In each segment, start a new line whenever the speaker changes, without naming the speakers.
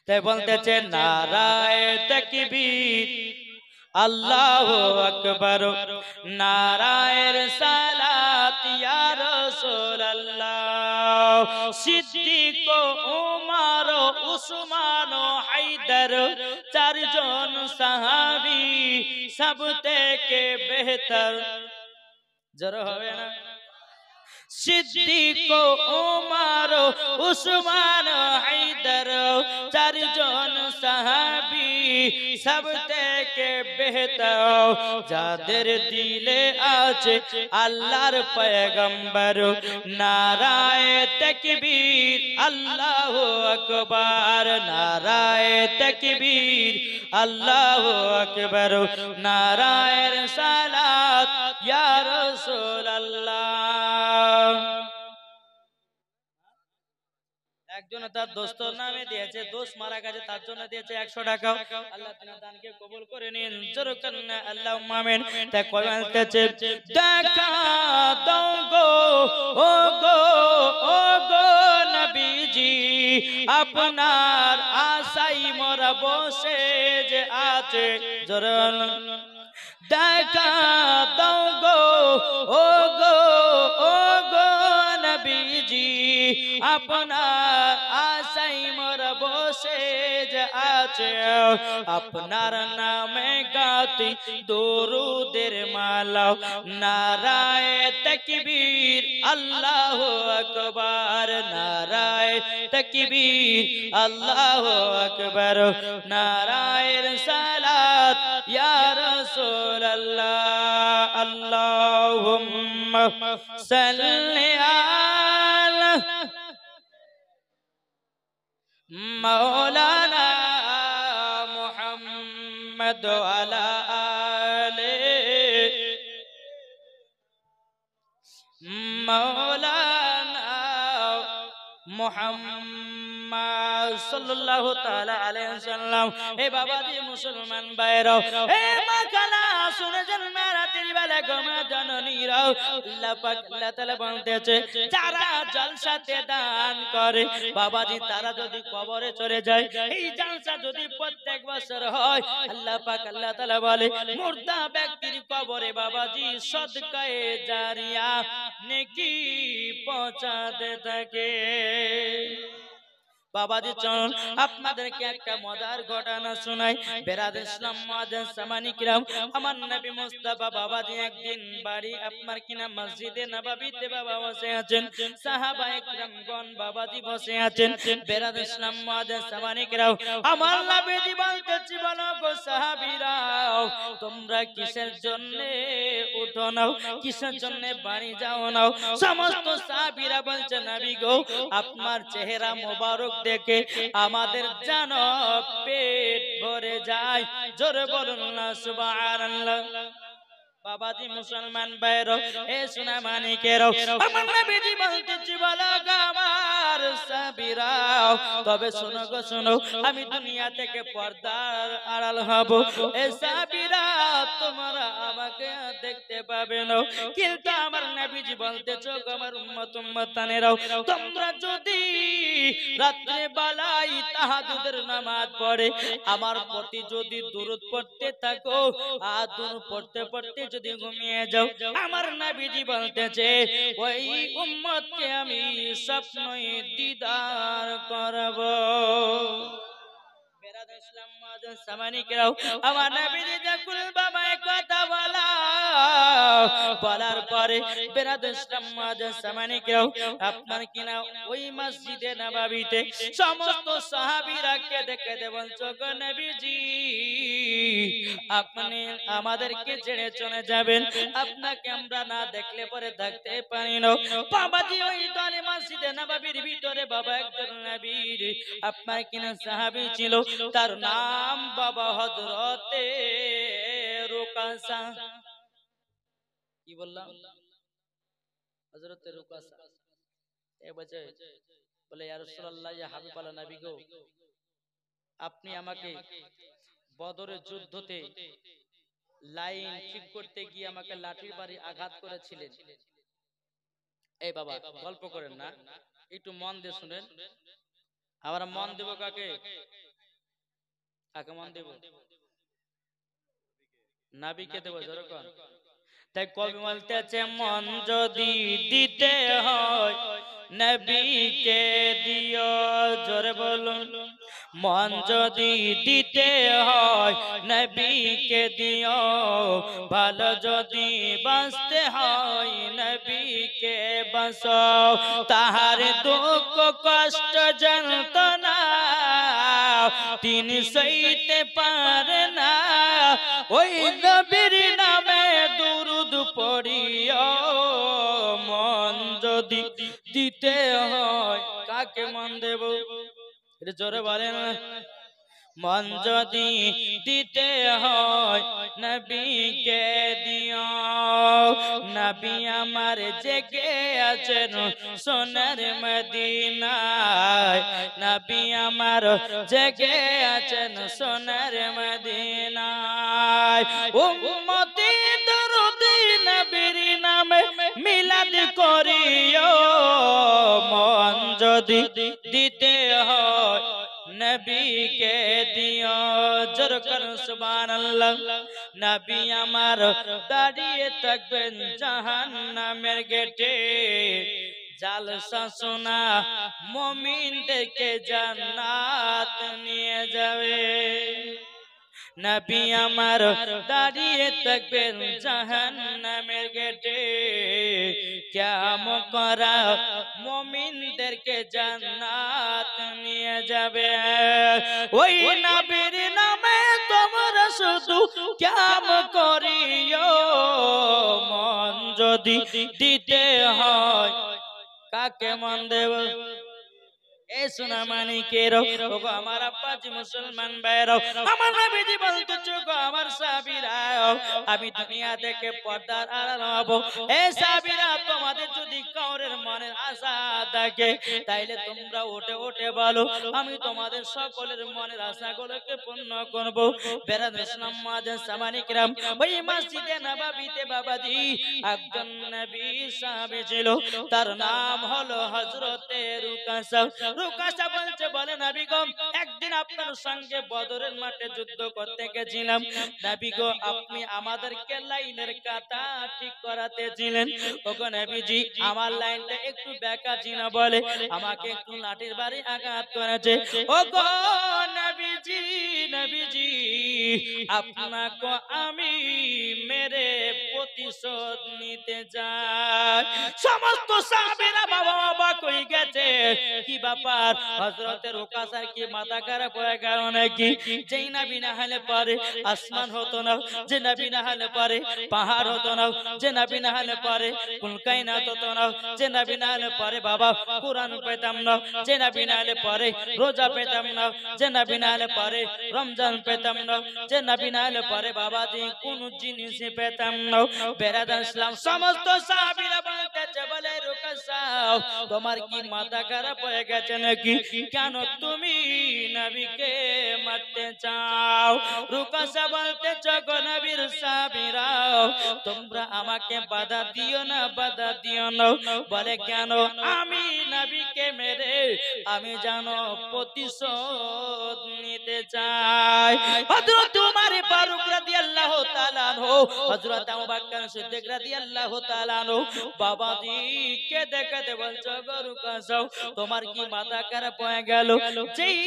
তাই বলতেছে নারায়ে তাকবীর, আল্লাহু আকবার, নারায়ে রিসালাত ইয়া রাসূলুল্লাহ। সিদ্দিক, উমর, উসমান ও হায়দার, চারজন সাহাবী সব থেকে বেহতর। জোরে হবে না? সিদ্দিক, উমর, উসমান, হায়দার, চারজন সাহাবী সব থেকে বেহতর, যাদের দিলে আছে আল্লাহর পয়গম্বর। নারায়ে তাকবীর, আল্লাহু আকবার, নারায়ে তাকবীর, আল্লাহু আকবার, নারায়ে রিসালাত ইয়া রাসূলুল্লাহ। একজন তার দোস্তর নামে দিয়েছে, দোস্ত মারা গেছে, তার জন্য দিয়েছে 100 টাকা। আল্লাহ তাআলা দানকে কবুল করে নিন, জোরে বলেন আল্লাহুম্মা আমিন। তাই কইতেছে দেখা দাও গো, ও গো, ও গো নবীজি, আপনার আশাই মোরা বসে যে আছে। জোরে দেখা দাও গো, ও গো, ও গো নবীজি, আপনার আশাই মোর বসে যে আছে। আপনার নামে গাতি দরুদের মালা, নারায়ে তাকবীর, আল্লাহু আকবার, নারায়ে তাকবীর, আল্লাহু আকবার, নারায়ে রিসালাত ইয়া রাসূলুল্লাহ। আল্লাহুম্মা সাল্লি আলা মাওলানা মুহাম্মদ ওয়া আলা আলি মাওলানা মুহাম্মদ সাল্লাল্লাহু তাআলা আলাইহি ওয়াসাল্লাম। এ বাবাজি মুসলমান ভাইরা, এ মা খালা শুনে যান, রাতের বেলা ঘুমা জননীরাও, আল্লাহ পাক আল্লাহ তাআলা বলতেছে যারা জলসাতে দান করে বাবাজি, তারা যদি কবরে চলে যায়, এই জলসা যদি প্রত্যেক বছর হয়, আল্লাহ পাক আল্লাহ তাআলা বলে মুর্দা ব্যক্তির কবরে বাবাজি সদকায়ে জারিয়া নেকি পৌঁছাতে থাকে। বাবাজি চলুন আপনাদেরকে একটা মজার ঘটনা শোনাই। বেরাদর ইসলাম মুআজ্জিন সামানি কিরাম, আমার নবী মুস্তাফা বাবাজি একদিন বাড়ি আপনার কিনা মসজিদে নববীতে বাবা বসে আছেন, সাহাবায়ে কিরামগণ বাবাজি বসে আছেন। বেরাদর ইসলাম মুআজ্জিন সামানি কিরাম, আমার নবীজি বলতেছি বলো গো সাহাবীরা, তোমরা কিসের জন্য উঠো নাও, কিসের জন্য বাড়ি যাও নাও? সমস্ত সাহাবীরা বলছে নবী গো, আপনার চেহারা মোবারক দেখে আমাদের যেন পেট ভরে যায়। জোরে বলুন না সুবহানাল্লাহ। বাবাজি মুসলমান ভাইরা, এ সোনা মানিকেরা, আমার নবীজি বলতেছি বলো গো আমার সাহাবীরা, তবে শোনো গো শোনো, আমি দুনিয়া থেকে পর্দার আড়াল হব। এ সাহাবীরা তোমরা আমাকে দেখতে পাবে না, কিন্তু আমার নবীজি বলতেছো গো আমার উম্মত উম্মতানেরাও, তোমরা যদি রাত্রে বেলায় তাহাজ্জুদের নামাজ পড়ে আমার প্রতি যদি দুরূদ পড়তে থাকো, আর দুরূদ পড়তে পড়তে যদি ঘুমিয়ে যাও, আমার নবীজি বলতেছে ওই উম্মতকে আমি স্বপ্নই দিদার করব। বেরাদর ইসলাম মুআজ্জিন সামানি কিরাম, আমার নবীজি যখন বাবায় কথা বলার পরে বেরাদর ইসলাম মুআজ্জিন সামানি কিরাম, আপনার কিনা ওই মসজিদে নববীতে সমস্ত সাহাবীরা কেঁদে কেঁদে বলছো গো নবীজি, আপনি আমাদেরকে ছেড়ে চলে যাবেন, আপনাকে আমরা না দেখলে পরে থাকতে পারি না। বাবাজি ওই দলে মসজিদে নববীর ভিতরে বাবা একজন নবীর আপনার কিনা সাহাবী ছিল, তার নাম বাবা হযরতে রুকাসা। কি বললাম? হযরতে রুকাসা। এ বলে ইয়া রাসূলুল্লাহ, ইয়া হাবিবাল্লাহ, নবী গো, আপনি আমাকে বদরের যুদ্ধতে লাইন ঠিক করতে গিয়ে আমাকে লাঠির বাড়ি আঘাত করেছিলেন। এই বাবা গল্প করেন না, একটু মন দিয়ে শুনেন। আমরা মন দেব কাকে? কাকে মন দেব? নাবিকে দেব যেরকম। তাই কবি বলতেছে মন যদি দিতে হয় নবীকে দিও, জোরে বলুন। মন যদি দিতে হয় নবীকে দিও, ভালো যদি বাঁচতে হয় নবীকে বাঁচাও। তাহার দুঃখ কষ্ট যন্ত্রণা তিনি সইতে পারে না, ওই নবীর নামে দুরুদ পড়িও। মন যদি দিতে হয়, কাকে মন দেব? এটা জোরে বলেন। মন যদি দিতে হয় নবীকে দিও। নবী আমার জেগে আছেন সোনার মদিনায়, নবী আমার জেগে আছেন সোনার মদিনায়। উম্মতি দরুদি নবীর নামে মিলাদ করিও। মন যদি দিতে হয় নবীকে দিও, জোর করুন সুবহানাল্লাহ। নবী আমার দাঁড়িয়ে থাকবেন জাহান্নামের গেটে, জালসা শোনা মুমিনদেরকে জান্নাত নিয়ে যাবে। নবী আমার দাঁড়িয়ে থাকবেন জাহান্নামের গেটে, কিয়ামত করা মুমিনদেরকে জান্নাত নিয়ে যাবে। ওই নবীর নামে তোমরা শুধু কিয়ামত করিও। মন যদি দিতে হয়, কাকে মন দেব? এ সোনা মানিকের ওগো আমার আব্বাজি মুসলমান ভাইরাও, আমার নবীজি বলতেছে গো আমার সাহাবীরা, আমি দুনিয়া থেকে পর্দার আড়াল হব। এ সাহাবীরা, তোমাদের যদি কাউরের মনের আশা থাকে তাইলে তোমরা উঠে উঠে বলো, আমি তোমাদের সকলের মনের আশাগুলোকে পূর্ণ করব। বেরাদ ইসলাম মাদান সামানিকরাম, ওই মসজিদে নববীতে বাবাজি একজন নবী সাহাবী ছিল, তার নাম হলো হযরতে রুকাসা। রুকাসা বলছে, বলে নবী গো, একদিন আপনার সঙ্গে বদরের মাঠে যুদ্ধ করতে গেছিলাম। নবী গো, আপনি আমাদেরকে লাইনের কাঁটা ঠিক করাতেছিলেন। ওগো নবীজি, আমার লাইনটা একটু বেঁকা ছিল বলে আমাকে একটু লাঠির বাড়ি আঘাত করেছে। ওগো নবীজি, নবীজি, আপনাকে আমি মেরে প্রতিশোধ নিতে যাই। সমস্ত সাহাবীরা বাবা বাবা কই গেছে, কি ব্যাপার? হযরতে রুকাসার কি মাথা খারাপ হয়ে গেল নাকি? যেই নবী না হলে পারে আসমান হতো না, যে নবী না হলে পারে পাহাড় হতো না, যে নবী না হলে পারে কুলকায়নাত হতো না, যে নবী না হলে পারে বাবা কুরআন পেতাম না, যে নবী না হলে পারে রোজা পেতাম না, যে নবী না হলে পারে রমজান পেতাম না, যে নবী না হলে পারে বাবাজি কোন জিনিস পেতাম না। বেরাদার ইসলাম সমস্ত সাহাবীরা বলতেছে, বলে রুকাসা, তোমার কি মাথা খারাপ হয়ে গেছে নাকি? কেন তুমি নবীকে মারতে চাও? রুকাসা বলতেছে, গো নবীর সাহাবীরা, তোমরা আমাকে বাধা দিও না, বাধা দিও না। বলে কেন? আমি নবীকে মেরে আমি জানো প্রতিশোধ নিতে চাই। হযরত উমর ফারুক রাদিয়াল্লাহু তাআলা আনহু, হযরত আবু বকর সিদ্দিক রাদিয়াল্লাহু তাআলা আনহু বাবাজি কে দেখতে বলছো, গো রুকাসা, তোমার কি মাথা খারাপ হয়ে গেল? যেই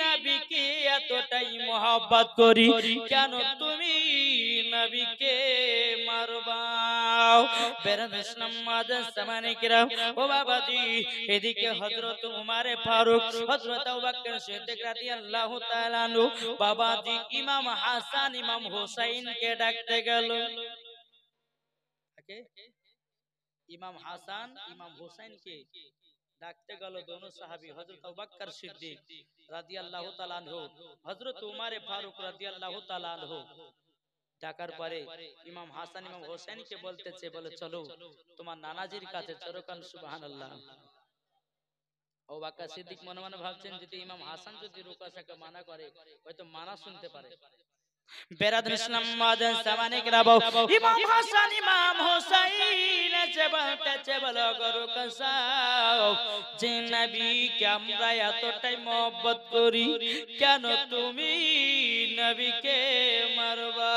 নবীকে এতটাই মহব্বত করি, কেন তুমি নবীকে মারবা? বেরাদ ইসলাম মাদান সামানিকরাম, ও বাবাজি, এদিকে হযরত উমর ফারুক, হযরত আবু বকর সিদ্দিক রাদিয়াল্লাহু তাআলা আনহু বাবাজি ইমাম হাসান ইমাম হুসাইন কে ডাকতে গেল। ইমাম হাসান ইমাম হুসাইন কে ডাকতে গেল দোনো সাহাবী, হযরত আবু বকর সিদ্দিক রাদিয়াল্লাহু তাআলা আনহু, হযরত উমর ফারুক রাদিয়াল্লাহু তাআলা আনহু। ডাকার পরে ইমাম হাসান ইমাম হুসাইন কে বলতেছে, বলে চলো তোমার নানাজির কাছে, চরকান সুবহানাল্লাহ। আবু বকর সিদ্দিক মনে মনে ভাবছেন, যদি ইমাম হাসান যদি রুকাসাকে মানা করে হয়তো মানা শুনতে পারে, বেরাদুল ইসলাম মাদান সামানিক রাবো ইমাম হাসান ইমাম হুসাইন বলতেছে বলো গরু কসাও যে নবীকে আমরা এতটাই মহব্বত করি কেন তুমি নবীকে মারবা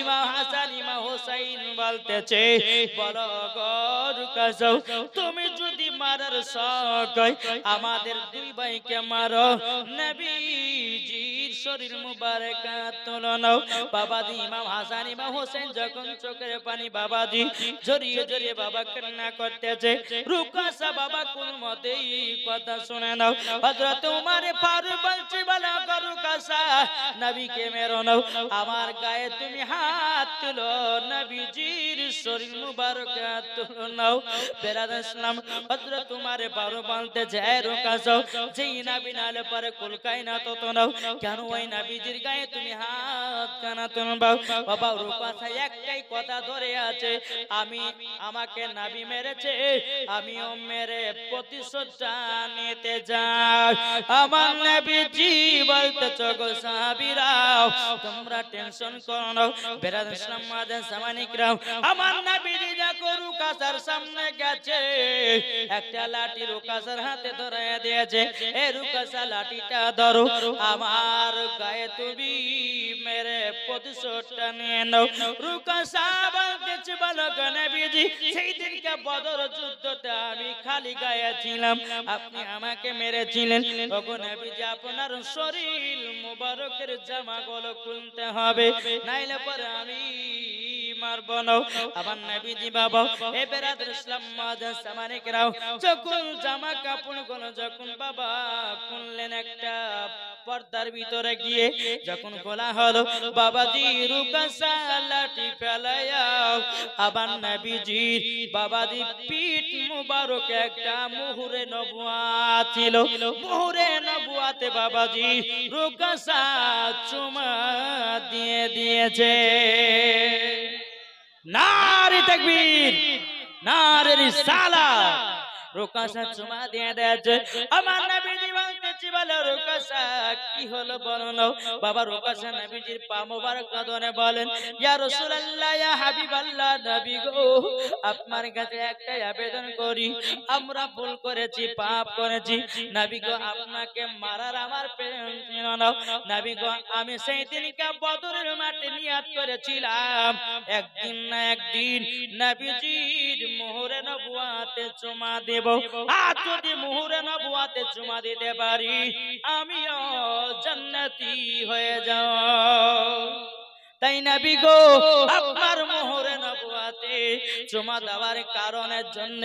ইমাম হাসান ইমাম হুসাইন বলতেছে বলো গরু কসাও তুমি যদি মারার শখ হয় আমাদের দুই ভাইকে মারো নবীজির শরীর মুবারক তুলনাও বাবাজি ইমাম হাসান ইমাম হোসেন যখন চোখের পানি বাবাজি জড়িয়ে জড়িয়ে বাবা কান্না করতেছে রুকাসা বাবা কোন মতেই কথা শুনে নাও হযরত উমর ফারুক বলছে বলা রুকাসা নবীকে মেরো নাও আমার গায়ে তুমি হাত তুলো নবীজির শরীর মুবারক তুলো নাও বেরাদুল ইসলাম হযরত উমর ফারুক বলতে যায় রুকাসা যেই নবী নালে পরে কুলকাই না তো নাও কেন ওই নবীজির গায়ে তুমি হাত কেন তুলবাও বাবা রুকাসা একটাই কথা ধরে আছে আমি আমাকে নবী মেরেছে আমিও মেরে প্রতিশোধটা নিতে যাই আমার নবীজি বলতেছো গো সাহাবীরাও তোমরা টেনশন করো না বেরাদুল ইসলাম মাদান সামানিকরাও আমার নবীজি যখন রুকাসার সামনে গেছে একটা লাঠি রুকাসার হাতে ধরায়া দিয়েছে এ রুকাসা লাঠিটা ধরো আমার গায়ে তুমি মেরে প্রতিশোধটা নিয়ে নাও রুকাসা বলতেছে বলো গো নবীজি সেই দিনকে বদর যুদ্ধতে আমি খালি গায়ে ছিলাম আপনি আমাকে মেরেছিলেন ওগো নবীজি আপনার শরীর মুবারকের জামাগুলো খুলতে হবে নাইলে পরে আমি মারব না আমার নবীজি বাবা এ বেরাদুল ইসলাম মাদান সামানিকরাও যখন জামা কাপড়গুলো যখন বাবা খুললেন একটা পর্দার ভিতরে গিয়ে যখন খোলা হলো বাবাজি রুকাসা লাঠি ফেলায়া আবার নবীজির বাবাজি পিঠ মুবারক একটা মুহুরে নবুয়াত ছিল মুহুরে নবুয়াতে বাবাজি রুকাসা চুমা দিয়ে দিয়েছে নারে তাকবীর নারে রিসালাত রুকাসা চুমা দিয়ে দিয়েছে আমার নবীজি বলতেছি বলে রুকাসা কি হলো বলো না বাবা রুকাসা নবীজির পা মোবারক ধরে বলেন ইয়া রাসূলুল্লাহ ইয়া হাবিবাল্লাহ নবী গো আপনার কাছে একটা আবেদন করি আমরা ভুল করেছি পাপ করেছি নবী গো আপনাকে মারার আমার প্রেরণ ছিল না নবী গো আমি সেই দিনকে বদরের মাঠে নিয়ত করেছিলাম একদিন না একদিন নবীজির মোহরে নবুয়াতে চুমা দেব আর যদি মুহুরে নবুয়াতে চুমা দিতে পারি আমিও জান্নাতি হয়ে যাও তাই নবী গো আপনার মোহরে নবুয়াতে চুমা দেওয়ার কারণের জন্য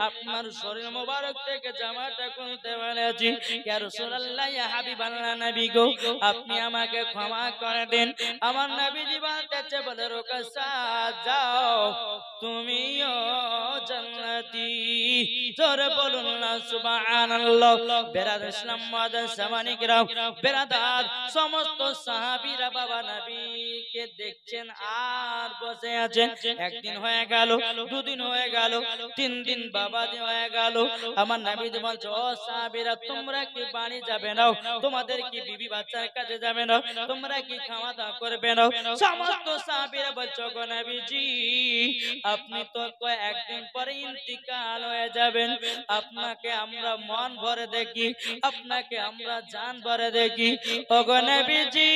আপনার শরীর মোবারক থেকে জামাটা খুলতে বলেছি ইয়া রাসূলুল্লাহ ইয়া হাবিবাল্লাহ নবী গো আপনি আমাকে ক্ষমা করে দেন আমার নবীজি বলতেছে বলে রুকাসা যাও তুমিও জান্নাতি জোরে বলুন না সুবহানাল্লাহ বেরাদুল ইসলাম মাদান সামানিকরাও বেরাদার সমস্ত সাহাবীরা বাবা নবীকে দেখছেন আর বসে আছেন একদিন হয়ে গেল দুদিন হয়ে গেল তিন দিন বাবাজি হয়ে গেল আমার নবীজি বলছে ও সাহাবীরা তোমরা কি বাড়ি যাবে না তোমাদের কি বিবি বাচ্চার কাছে যাবে না তোমরা কি খাওয়া দাওয়া করবে না সমস্ত সাহাবীরা বলছে গো নবীজি আপনি তো একদিন পরে ইন্তিকাল হয়ে যাবেন আপনাকে আমরা মন ভরে দেখি আপনাকে আমরা জান ভরে দেখি ওগো নবীজি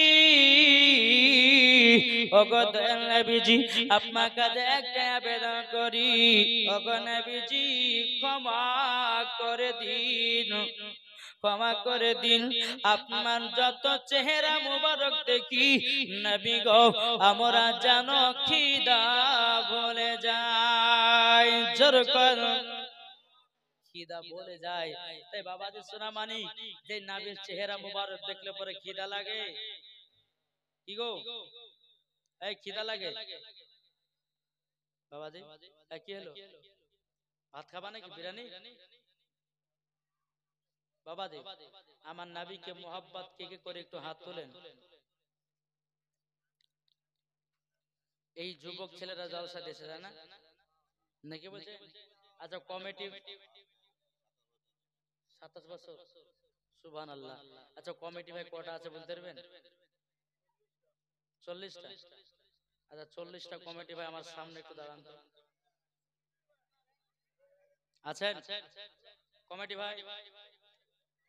ওগো দয়াল নবীজি আপনার কাছে একটা আবেদন করি ওগো নবীজি ক্ষমা করে দিন ক্ষমা করে দিন আপনার যত চেহারা মুবারক দেখি নবী গো আমরা জানো খিদা বলে যায় জোর কর খিদা বলে যায় তাই বাবাজি শোনা মানি যে নবীর চেহারা মুবারক দেখলে পরে খিদা লাগে কি গো এই খিদা লাগে বাবাজি কি হলো ভাত খাবা নাকি বিরিয়ানি বাবাজি আমার নবীকে মোহাব্বত কে কে করে একটু হাত তোলেন এই যুবক ছেলেরা জলসা দেশে যায় না নাকি বলছে আচ্ছা কমিটি 27 বছর সুবহানাল্লাহ আচ্ছা কমিটি ভাই কটা আছে বলতে পারবেন 40টা। আচ্ছা 40টা কমিটি ভাই আমার সামনে একটু দাঁড়ান তো। আছেন কমিটি ভাই?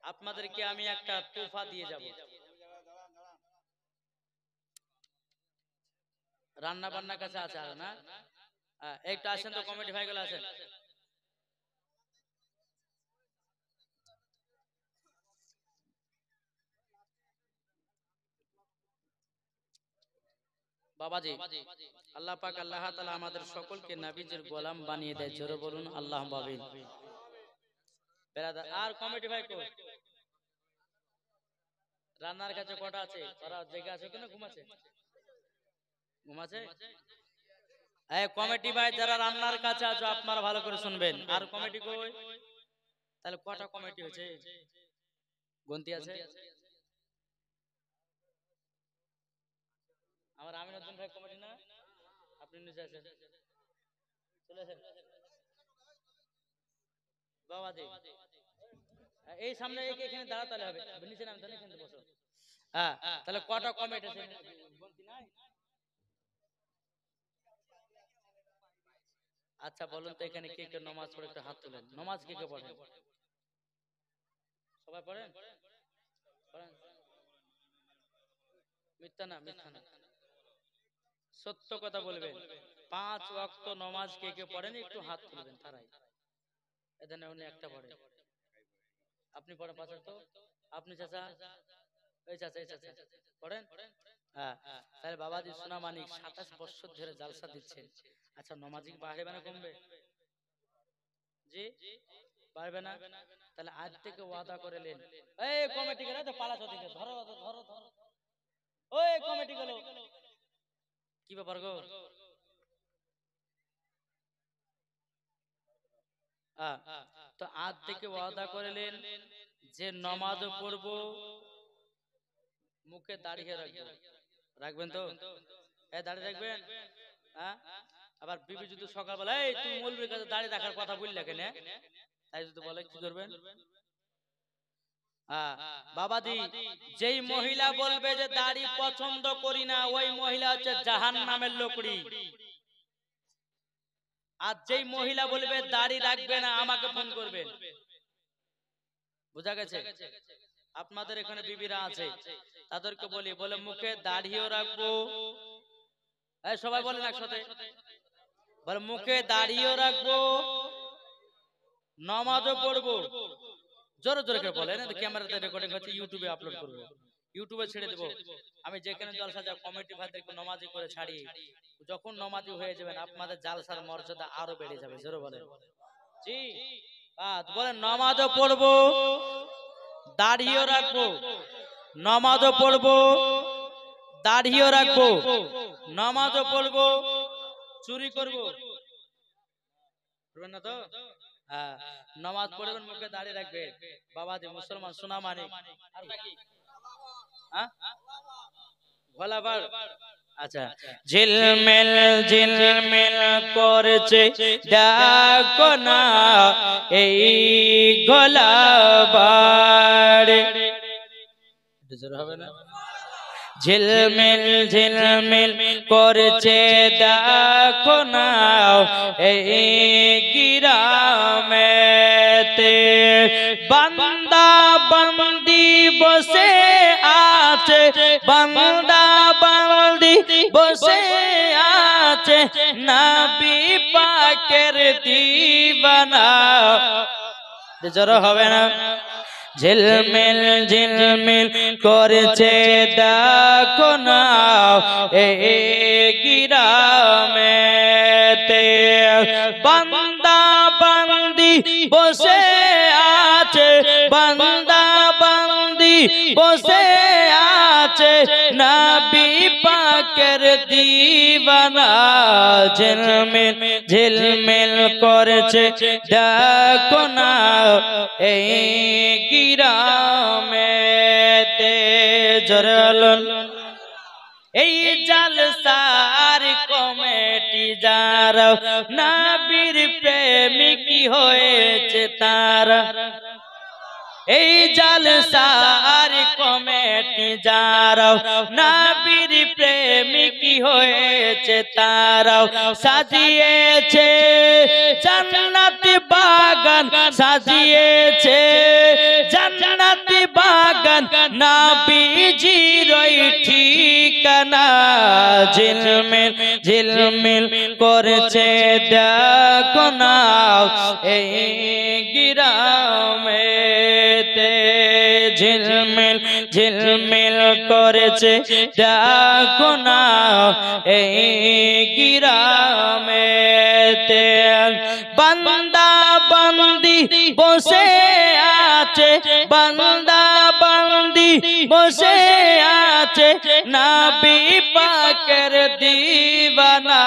আপনাদেরকে আমি একটা তোফা দিয়ে যাব। রান্না বান্নার কাছে আছে আর না? একটু আসেন তো কমিটি ভাইগুলো আছেন। বাবাজি আল্লাহ পাক আল্লাহ তাআলা আমাদের সকলকে নবীজির গোলাম বানিয়ে দেয়। জোরে বলুন আল্লাহুম্মা আমিন। বেরাদার আর কমিটি ভাই কই? রান্নার কাছে কটা আছে? ওরা জেগে আছে তো না ঘুমাচ্ছে? ঘুমাচ্ছে? এই কমিটি ভাই যারা রান্নার কাছে আছো আপনারা ভালো করে শুনবেন। আর কমিটি কই? তাহলে কটা কমিটি হয়েছে? গন্তি আছে? আমার আমিনুদ্দিন ভাই কমিটি না? আপনি নিচে আছেন। চলে আসেন। বাবাজি এই সামনে এখানে দাঁড়াতে হবে। নিচে নামতে না এখানে বসো। হ্যাঁ তাহলে কটা কমিটি আছে? গন্তি নাই? আচ্ছা বলুন তো এখানে কে কে নামাজ পড়ে একটু হাত তুলেন। নামাজ কে কে পড়েন? সবাই পড়েন? পড়েন? মিথ্যা না, মিথ্যা না, সত্য কথা বলবেন। 5 ওয়াক্ত নামাজ কে কে পড়েন একটু হাত তুলবেন তারাই। এখানে উনি একটা পড়ে। আপনি পড়েন 5 ওয়াক্ত? আপনি চাচা? এই চাচা এই চাচা পড়েন? হ্যাঁ তাহলে বাবাজি সোনা মানিক 27 বছর ধরে জালসা দিচ্ছেন। আচ্ছা নামাজি বাড়বে না কমবে? জি পারবে না? তাহলে আজ থেকে ওয়াদা করে নেন। এই কমিটি গেলে তো পালাছো দিকে ধরো ধরো ধরো। ওই কমিটি গেল কি ব্যাপার গো? তো আজ থেকে ওয়াদা করে নেন যে নামাজও পড়বো, মুখে দাঁড়িয়ে রাখবো। রাখবেন তো? দাঁড়িয়ে রাখবেন? হ্যাঁ আবার বিবি যদি সকালবেলা এই তুমি মৌলবীর কাছে দাঁড়িয়ে রাখার কথা বললে কেন, তাই যদি বলে কি করবেন? বাবাজি যেই মহিলা বলবে যে দাড়ি পছন্দ করি না ওই মহিলা হচ্ছে জাহান্নামের লোকড়ি। আর যেই মহিলা বলবে দাড়ি রাখবে না আমাকে ফোন করবেন। বুঝা গেছে? আপনাদের এখানে বিবিরা আছে তাদেরকে বলি বলে মুখে দাড়িও রাখবো। সবাই বলেন একসাথে বলে মুখে দাড়িও রাখবো, নামাজও পড়বো। জোরে জোরে করে বলেন, ক্যামেরাতে রেকর্ডিং হচ্ছে, ইউটিউবে আপলোড করব, ইউটিউবে ছেড়ে দেব। আমি যেখানে জলসা যা কমিটি ভাইদেরকে নামাজি করে ছাড়ি, যখন নামাজি হয়ে যাবেন আপনাদের জালসার মর্যাদা আরো বেড়ে যাবে। জোরে বলেন জি। বলেন নামাজও পড়বো, দাড়িও রাখবো, নামাজও পড়বো, দাড়িও রাখবো, নামাজও পড়বো, চুরি করবো না তো? নামাজ পড়বেন, মুখে দাঁড়িয়ে রাখবে। বাবাজি মুসলমান সোনা মানিক আর বাকি ভোলাবার। আচ্ছা ঝিলমিল ঝিলমিল করছে দেখো না এই গোলাবাড়ি। হবে না? ঝিলমিল ঝিলমিল করছে দেখো না এই গিরামেতে বান্দা বান্দি বসে আছে, বান্দা বান্দি বসে আছে নবী পাকের দিওয়ানা। জোরে হবে না? ঝিলমিল ঝিলমিল করছে দেখো না এই গিরামেতে বান্দা বান্দি বসে আছে, বান্দা বান্দি বসে আছে নবী পাকের দিওয়ানা। ঝিলমিল ঝিলমিল করছে দেখো না এই গিরামেতে। জোরে বলুন এই জালসার কমিটি যারা নবীর প্রেমিক হয়েছে তারা, এই জালসার কমিটি যারাও নবীর প্রেমিক হয়েছে তারাও সাজিয়েছে জান্নাতি বাগান, সাজিয়েছে জান্নাতি বাগান, নবীজির ওই ঠিকানা। ঝিলমিল ঝিলমিল করেছে দেখো না এই গ্রামেতে, ঝিলমিল ঝিলমিল করেছে দেখো না এই গ্রামেতে। বান্দা বান্দি বসে আছে, বান্দা বান্দি বসে আছে, নবী পাকের দিওয়ানা।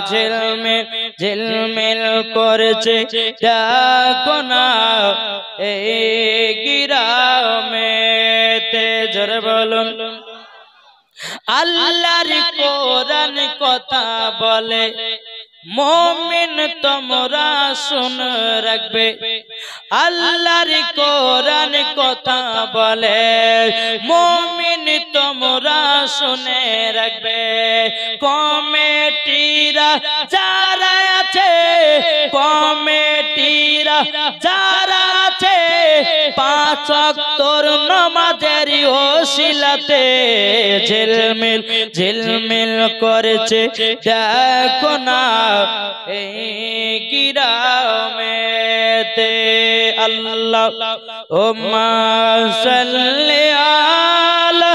ঝিলমিল ঝিলমিল করেছে দেখো না এই গ্রামেতে। জোরে বলুন আল্লাহর কোরআন কথা বলে, মুমিন তোমরা শুন রাখবে। আল্লাহর কোরআন কথা বলে, মুমিন তোমরা শুনে রাখবে। কমিটিরা যারা আছে, কমিটিরা যারা আছে, পাঁচ ওয়াক্তর নামাজের ওসিলাতে ঝিলমিল ঝিলমিল করেছে দেখো না এই গ্রামেতে। আল্লাহুম্মা সাল্লি আলা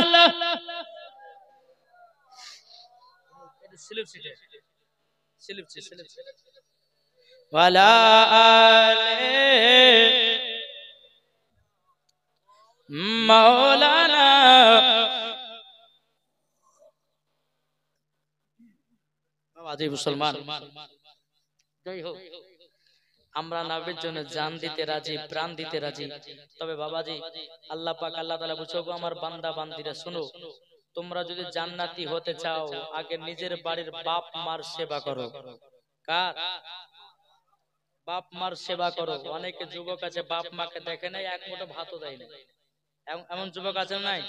ওয়ালা আলি মাওলানা। বাবাজি মুসলমান, যাই হোক আমরা নবীর জন্য জান দিতে রাজি, প্রাণ দিতে রাজি। তবে বাবাজি আল্লাহ পাক আল্লাহ তাআলা বলছে, আমার বান্দা বান্দিরা শুনো, তোমরা যদি জান্নাতি হতে চাও আগে নিজের বাড়ির বাপ মার সেবা করো। কার? বাপ মার সেবা করো। অনেকে যুবক আছে বাপ মাকে দেখে নাই, এক মুঠো ভাতও দেয় না, এমন যুবক আছে নাই?